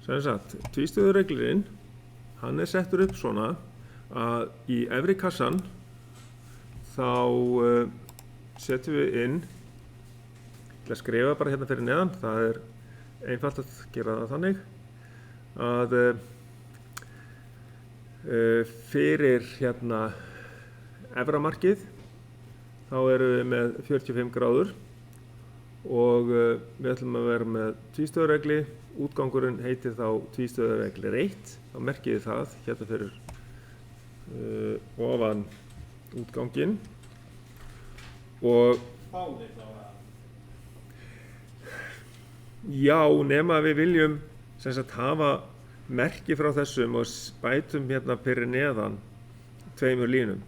sem sagt, tvístöðureglirinn, hann settur upp svona að í efri kassan þá setjum við inn, ég ætla að skrifa bara hérna fyrir neðan, það einfalt að gera það þannig, að fyrir hérna efra markið þá erum við með 45 gráður og við ætlum að vera með tvístöðuregli, útgangurinn heitir þá tvístöðureglir 1, þá merkið þið það hérna fyrir ofan útganginn og já, nema við viljum sem sagt hafa merki frá þessum og bætum hérna fyrir neðan 2 línum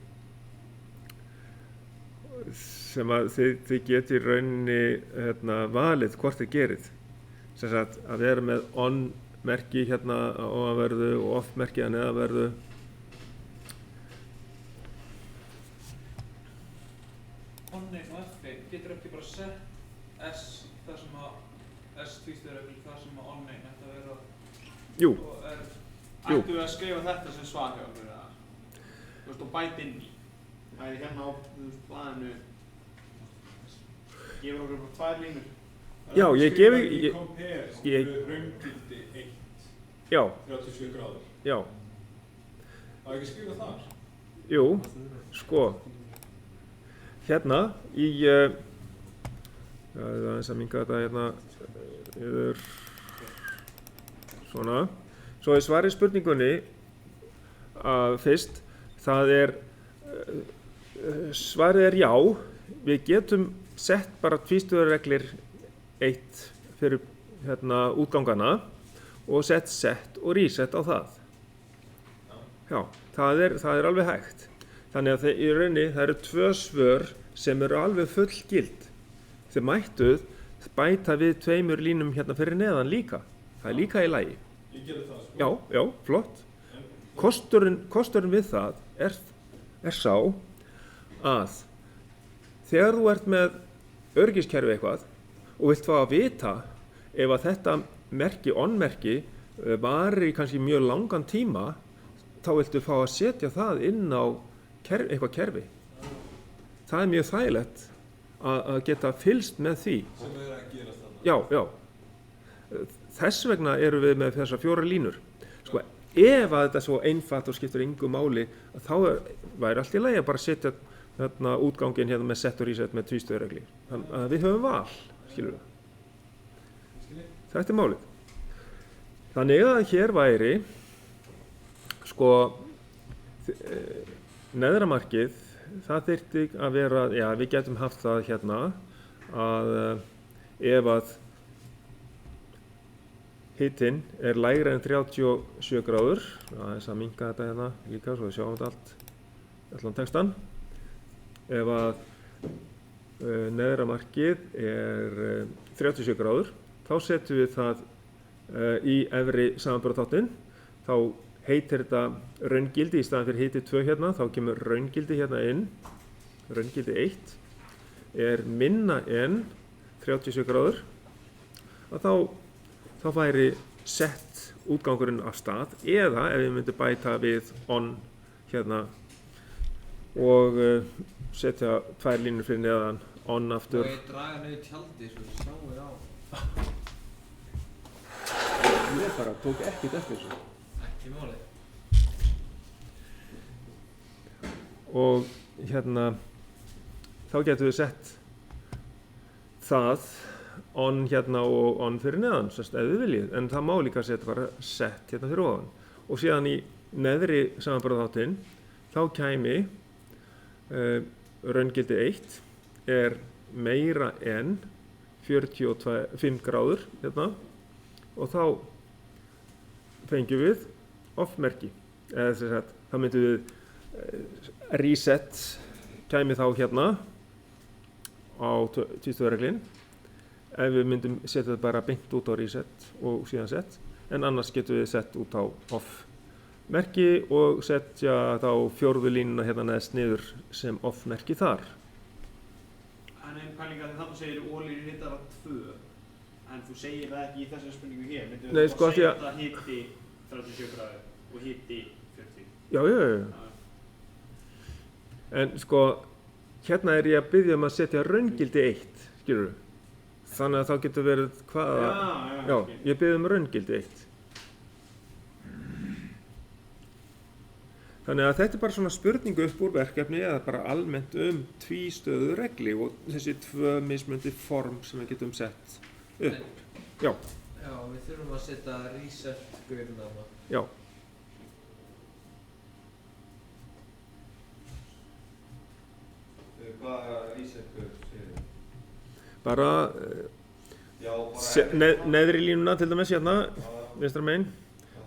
sem að þið geti rauninni hérna, valið hvort þið gerið sem sagt að vera með on merki hérna á ofanverðu og off merki að neðanverðu. On-name og F-name, getur ekki bara sett S þar sem að S tvístöðureglu þar sem að on-name ætti að vera. Jú. Ættu við að skrifa þetta sem svar hjá okkur eða? Þú veist, og bæta inn í. Það hérna á blaðinu gefur okkur bara 2 línur. Já, ég gefi Compare raungildi 1 Já. 37 gráður. Já. Það ekki skrifa þar? Jú, sko hérna í það er aðeins að minnka þetta hérna yfir svona svo í svari spurningunni að fyrst það svarið já, við getum sett bara tvístöðureglir 1 fyrir hérna útgangana og sett og reset á það. Já, það er alveg hægt. Þannig að í rauninni það eru 2 svör sem eru alveg fullgild. Þið mættuð bæta við 2 línum hérna fyrir neðan líka. Það er líka í lagi. Ég gerði það svo. Já, flott. Kosturinn við það er sá að þegar þú ert með öryggiskerfi eitthvað og vilt fá að vita ef að þetta merki, on-merki, varir í kannski mjög langan tíma, þá viltu fá að setja það inn á eitthvað kerfi. Það er mjög þægilegt að geta fylgst með því. Sem að gerast þarna. Já. Þess vegna erum við með þessar 4 línur. Sko, ef að þetta er svo einfalt og skiptir engu máli, þá væri allt í lagi að bara setja þarna útganginn hérna með set og reset með tvístöðuregli. Þannig að við höfum val, skilur við. Þetta er málið. Þannig að hér væri, sko, neðra markið, það þyrfti að vera, já, við getum haft það hérna, að ef að hitinn er lægra en 37 gráður, aðeins að minnka þetta hérna líka, svo við sjáum þetta allan textan. Ef að neðra markið er 37 gráður, þá setjum við það í efri samanburðarþáttinn. Þá heitir þetta raungildi í staðan fyrir hiti 2 hérna, þá kemur raungildi hérna inn. Raungildi 1 er minna en 37 gráður. Og þá væri sett útgangurinn af stað, eða ef við myndum bæta við on hérna og setja 2 línur fyrir neðan on aftur. Og ég draga niður tjaldi svo við sjáum á. Ég bara tók ekkert eftir þessu. Ekki málið. Og hérna þá getum við sett það on hérna og on fyrir neðan, sérst ef við viljið, en það má líka setja bara set hérna fyrir ofan. Og síðan í neðri samanburðarþáttinn þá kæmi raungildi 1 er meira en 45 gráður hérna og þá fengjum við off-merki, eða þess að þá myndum við reset kæmi þá hérna á tvístöðureglin ef við myndum setja þetta bara beint út á reset og síðan set, en annars getum við sett út á off-merki og setja þá 4. línuna hérna neðst niður sem off-merki þar. En einn pæling að þannig segir ólínu hittar að 2. En þú segir það ekki í þessari spurningu hér, myndu Nei, þú sko, segja því að- þetta hiti 37 gráður og hiti 40? Já. En sko, hérna er ég að biðja um að setja raungildi 1, skilurðu. Þannig að þá getur verið hvaða... Já, skil. ég biðja um raungildi 1. Þannig að þetta er bara svona spurningu upp úr verkefni eða bara almennt tvístöðu regli og þessi 2 mismunandi form sem við getum sett upp. Já, Já, við þurfum að setja reset-gaurinn þarna. já. Hvaða reset-gaur segir þið? Bara Já, bara neðri línuna til dæmis hérna, vinstra megin.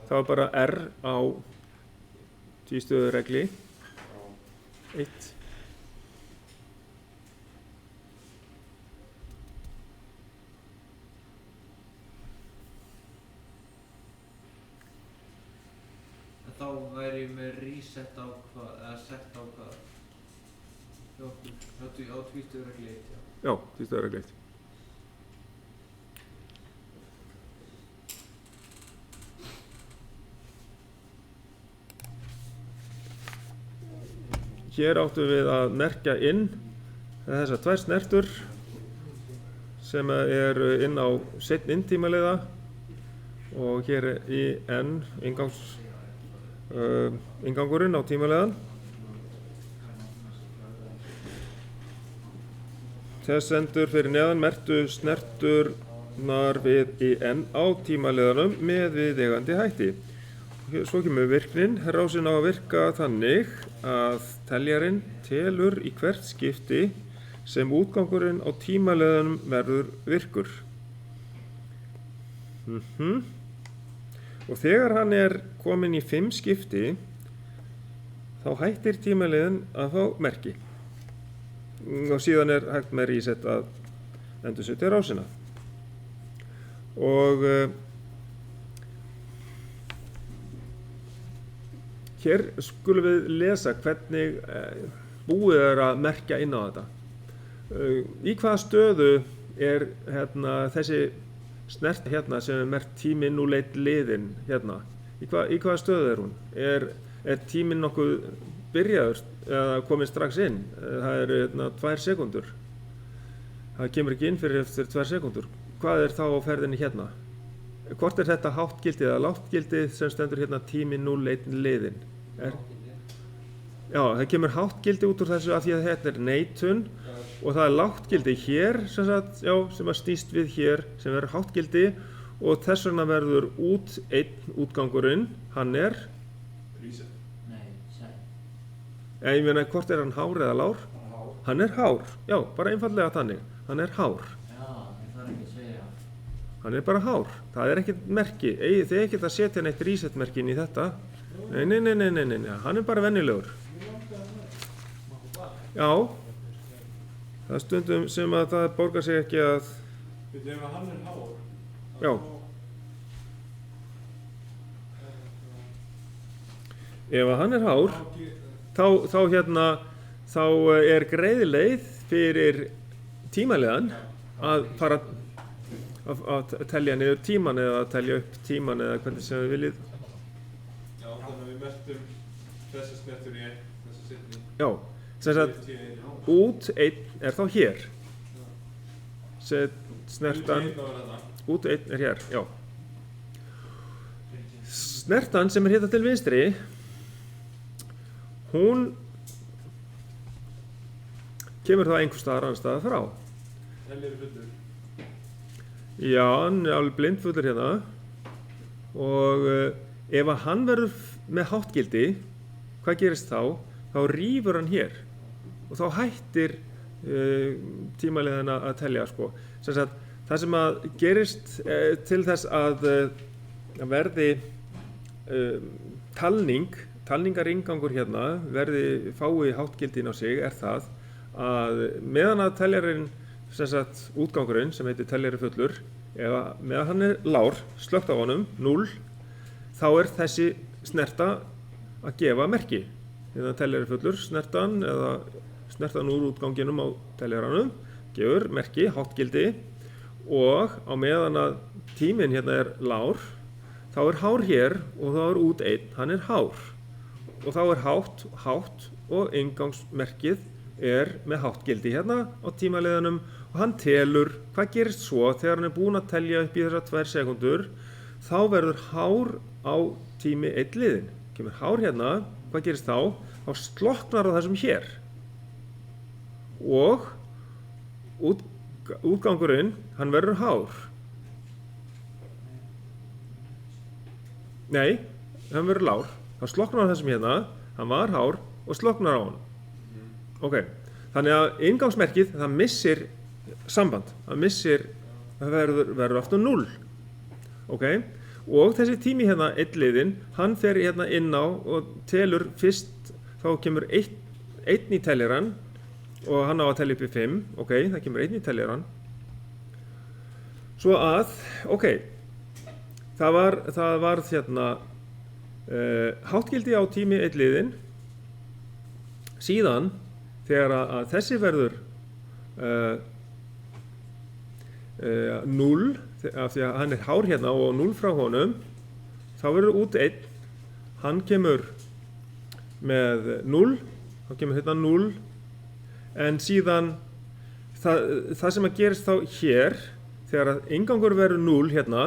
Það var bara R á tvístöðu regli. 1. En þá væri ég með reset á hvað, eða set á hvað? Hjá okkur, á tvístöðuregli 1, já. Já, tvístöðu regli 1. Hér áttum við að merkja inn þessar 2 snertur sem eru inn á seinni inntímaliða og hér er í N inngangurinn á tímaliðan. Þess endur fyrir neðan merktu snerturnar við í N á tímaliðanum með viðeigandi hætti. Svo kemur virknin. Rásin á að virka þannig að teljarinn telur í hvert skipti sem útgangurinn á tímaliðanum verður virkur. Og þegar hann er kominn í 5 skipti þá hættir tímaliðin að fá merki. Og síðan er hægt með reset að endursetja rásina. Og hér skulum við lesa hvernig búið er að merkja inn á þetta. Í hvaða stöðu er þessi snert hérna sem er merkt tími 01 liðin hérna? Í hvaða stöðu er hún? Er tíminn nokkuð byrjaður eða komið strax inn? Það eru 2 sekúndur. Það kemur ekki inn fyrir eftir 2 sekúndur. Hvað er þá á ferðinni hérna? Hvort er þetta háttgildið eða láttgildið sem stendur hérna tími 01 liðin? Já, það kemur háttgildi út úr þessu af því að þetta er neitun og það er láttgildi hér sem að snýst við hér sem verður háttgildi og þess vegna verður útgangurinn, hann er Reset. ég meina hvort er hann hár eða lár? Hann er hár, já, bara einfallega þannig, hann er hár. Hann er bara hár, það er ekkert merki, þið ekkert að setja neitt reset merki inn í þetta. Nei, hann er bara venjulegur. Já, það er stundum sem að það borgar sig ekki að... Við ef hann er hár. Já. Ef að hann er hár, þá er greiðleið fyrir tímaliðan að fara að telja niður tíman eða að telja upp tíman eða hvernig sem við viljið. Já, þannig að við merktum þessa snertur í einn, þessa setni. Já, sem sagt út einn er þá hér. Snertan út einn er hér, já. Snertan sem er hérna til vinstri, hún kemur þá einhvers staðar annars staðar frá. Teljar fullur. Já, hann er alveg blindfullur hérna og ef að hann verður með háttgildi, hvað gerist þá? Þá rífur hann hér og þá hættir tímaliðin að telja sko. Það sem að gerist til þess að verði talningaringangur hérna verði fái háttgildin á sig er það að meðan að teljarinn útgangurinn sem heitir teljari fullur eða meðan hann er lár, slökkt á honum 0, þá er þessi snerta að gefa merki. Þegar teljari fullur snertan eða snertan úr útganginum á teljaranum gefur merki, háttgildi og á meðan að tíminn hérna er lágur, þá er hár hér og þá er út 1, hann er hár. Og þá er hátt og inngangsmerkið er með háttgildi hérna á tímaliðanum og hann telur hvað gerist svo þegar hann er búinn að telja upp í þessar 2 sekúndur, þá verður hár á tími 1 liðin. Kemur hár hérna, hvað gerist þá? Þá slokknar á þessum hér. Og útgangurinn, hann verður hár. Nei, hann verður lár. Það slokknar á þessum hérna, hann var hár og slokknar á hann. Ok, þannig að inngangsmerkið, það missir samband. Það verður aftur 0. Ok, og þessi tími hérna, 1 liðin, hann fer hérna inn á og telur fyrst, þá kemur 1 í teljaran og hann á að telja upp í 5. Ok, það kemur 1 í teljaran. Svo að, ok, það var hérna háttgildi á tími 1 liðin. Síðan þegar að þessi verður 0, af því að hann er hár hérna og 0 frá honum, þá verður út 1, hann kemur með 0, þá kemur hérna 0, en síðan það sem að gerist þá hér, þegar að inngangur verður 0 hérna,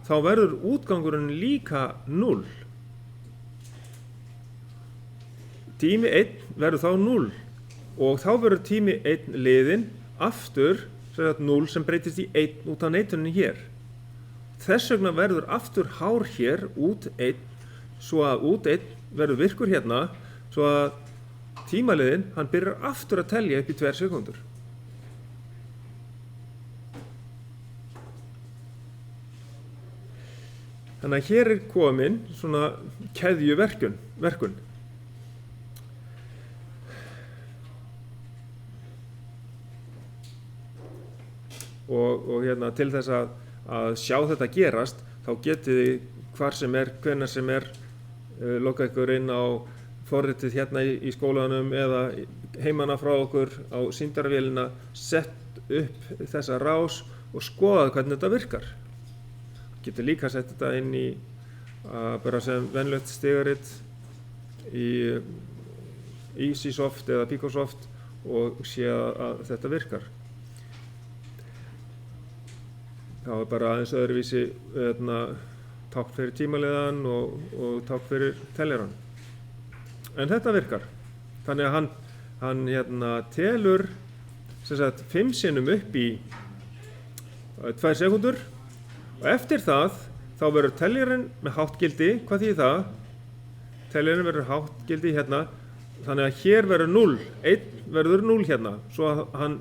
þá verður útgangurinn líka 0. Tími 1 verður þá 0 og þá verður tími 1 liðin aftur 0 sem breytist í 1 út af neituninni hér. Þess vegna verður aftur hár hér út 1, svo að út 1 verður virkur hérna, svo að tímaliðin, hann byrjar aftur að telja upp í 2 sekúndur. Þannig að hér er komin svona keðjuverkun. Og hérna til þess að sjá þetta gerast, þá getið þið hvar sem er, hvenær sem er, loka ykkur inn á forritið hérna í skólanum eða heimanna frá okkur á sýndarvélina, sett upp þessa rás og skoðað hvernig þetta virkar. Getur líka sett þetta inn í bara sem venjulegt stigaritt í EasySoft eða Picosoft og sé að þetta virkar. Það var bara aðeins öðruvísi tákn fyrir tímaliðan og tákn fyrir teljaran. En þetta virkar. Þannig að hann telur sem sagt 5 sinnum upp í 2 sekúndur og eftir það þá verður teljarinn með háttgildi. Hvað þýðir það? Teljarinn verður háttgildi hérna, þannig að hér verður 0, 1 verður 0 hérna, svo að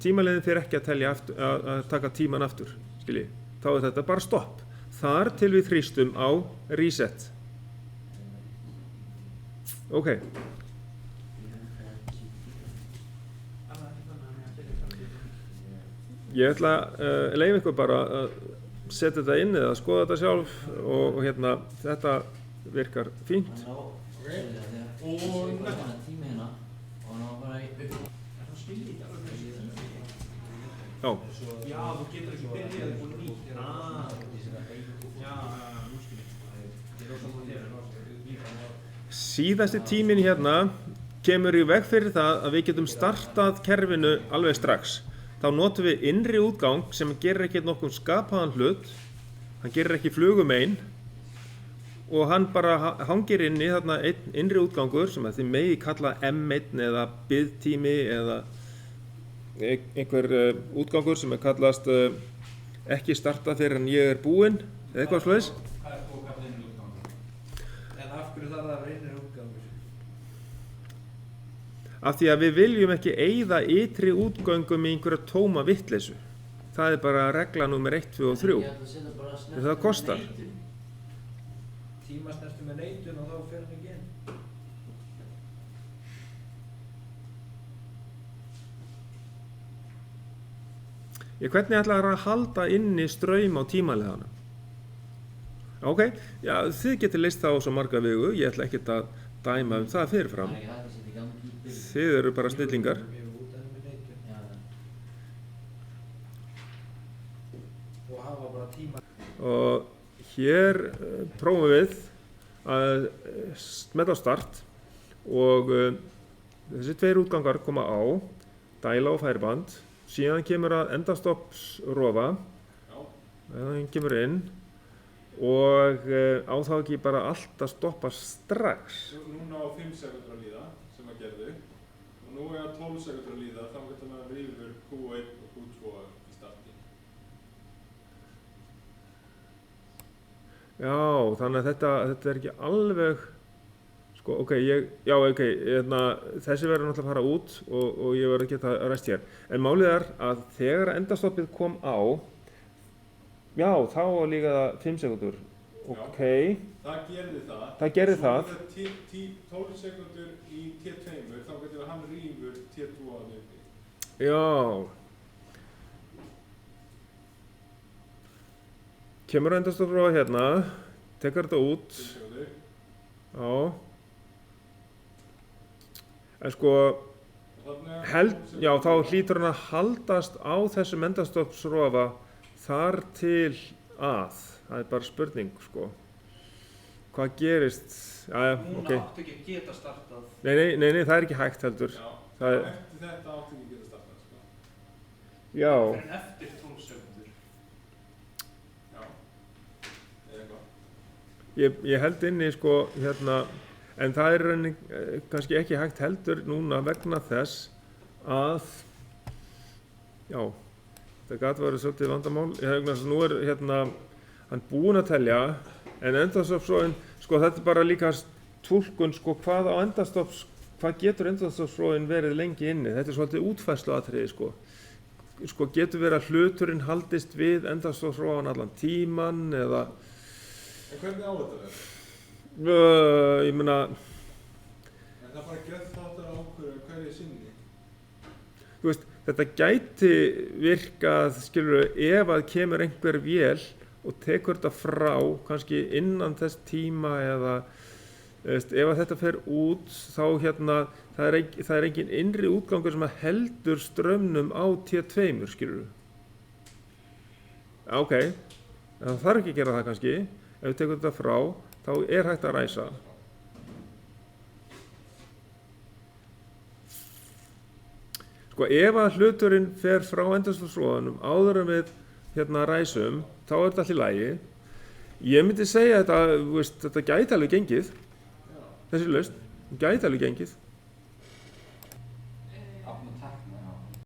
tímaliðin fyrir ekki að telja aftur, að taka tíman aftur, skiljið. Þá er þetta bara stopp. Þar til við þrýstum á reset. Ok. Ég ætla að leyfa ykkur bara að setja þetta inn eða skoða þetta sjálf og hérna, þetta virkar fínt. Já. Já, þú getur ekki byrjað upp og nýtt. Síðasti tíminn hérna kemur í veg fyrir það að við getum startað kerfinu alveg strax. Þá notum við innri útgang sem gerir ekki nokkuð skapaðan hlut, hann gerir ekki flugumein og hann bara hangir inni þarna einn innri útgangur sem þið megi kalla M1 eða biðtími eða einhver útgangur sem kallast ekki starta fyrir en ég er búinn eða eitthvað svoleiðis. Hvað er þú að kalla innri útgangur? En af hverju þarf það að vera innri útgangur? Af því að við viljum ekki eyða ytri útgöngum í einhverja tóma vitleysu. Það er bara regla númer 1, 2 og 3. En það kostar. Tímasnertu með neitun og þá fer hann ekki inn. Hvernig ætla það að halda inni straum á tímaliðanum? Ok, já, þið getur leyst það á svo marga vegu, ég ætla ekkert að dæma það fyrirfram. Þið eru bara snillingar. og hafa bara tíma. Og hér prófum við að smella á start og þessi tveir útgangar koma á, dæla og færiband, síðan kemur að endastoppsrofa, þannig kemur inn og á þá ekki bara allt að stoppa strax. Núna á 5 sekúndur að líða sem að gerðu og nú er að 12 sekúndur að líða þá getur maður rífur Q1 og Q2 í starti. Já, þannig að þetta er ekki alveg, sko, ok, þessi verður náttúrulega að fara út og ég verður að geta ræst hér. En málið er að þegar endastoppið kom á, já, þá var líka það 5 sekúndur. Ok. Það gerði það. Það gerði það. Svo er það 12 sekúndur í T2, þá getur hann rífur T2 að uppi. Já. Kemur endastoppsrofa hérna, tekur þetta út. 5 sekúndur. Já. En sko, já, þá hlýtur hann að haldast á þessum endastoppsrofa þar til að. Það er bara spurning, sko. Hvað gerist? Jæja, Núna ok. áttu ekki að geta startað. Nei, það er ekki hægt heldur. Já, Það er, eftir þetta áttu ekki að geta startað, sko. já, Fyrir en eftir 12 sekundur. Já. Eða eitthvað. ég held inni, sko, hérna, en það er í rauninni kannski ekki hægt heldur núna vegna þess að, já, það gat verið svolítið vandamál. Vegna þess að nú er hérna, hann búinn að telja, en endastoppsrofinn, sko þetta er bara líka túlkun, sko hvað getur endastoppsrofinn verið lengi inni. Þetta er svolítið útfærsluatriði, sko. Sko getur verið að hluturinn haldist við endastoppsrofan allan tíman eða, En hvernig á þetta verður? ég meina, En það bara gett þáttar ákvörðu hverju sinni. þú veist, þetta gæti virkað, skilur, ef að kemur einhver vél og tekur þetta frá, kannski innan þess tíma eða, ef að þetta fer út, þá hérna, það er engin innri útgangur sem að heldur straumnum á T2, skilur. Ok, en það þarf ekki að gera það kannski, ef við tekum þetta frá, þá er hægt að ræsa. Sko, ef að hluturinn fer frá endastoppsrofanum áður en við hérna ræsum, þá er þetta allt í lagi. Ég myndi segja þetta, þú veist, þetta gæti alveg gengið, þessi lausn, gæti alveg gengið.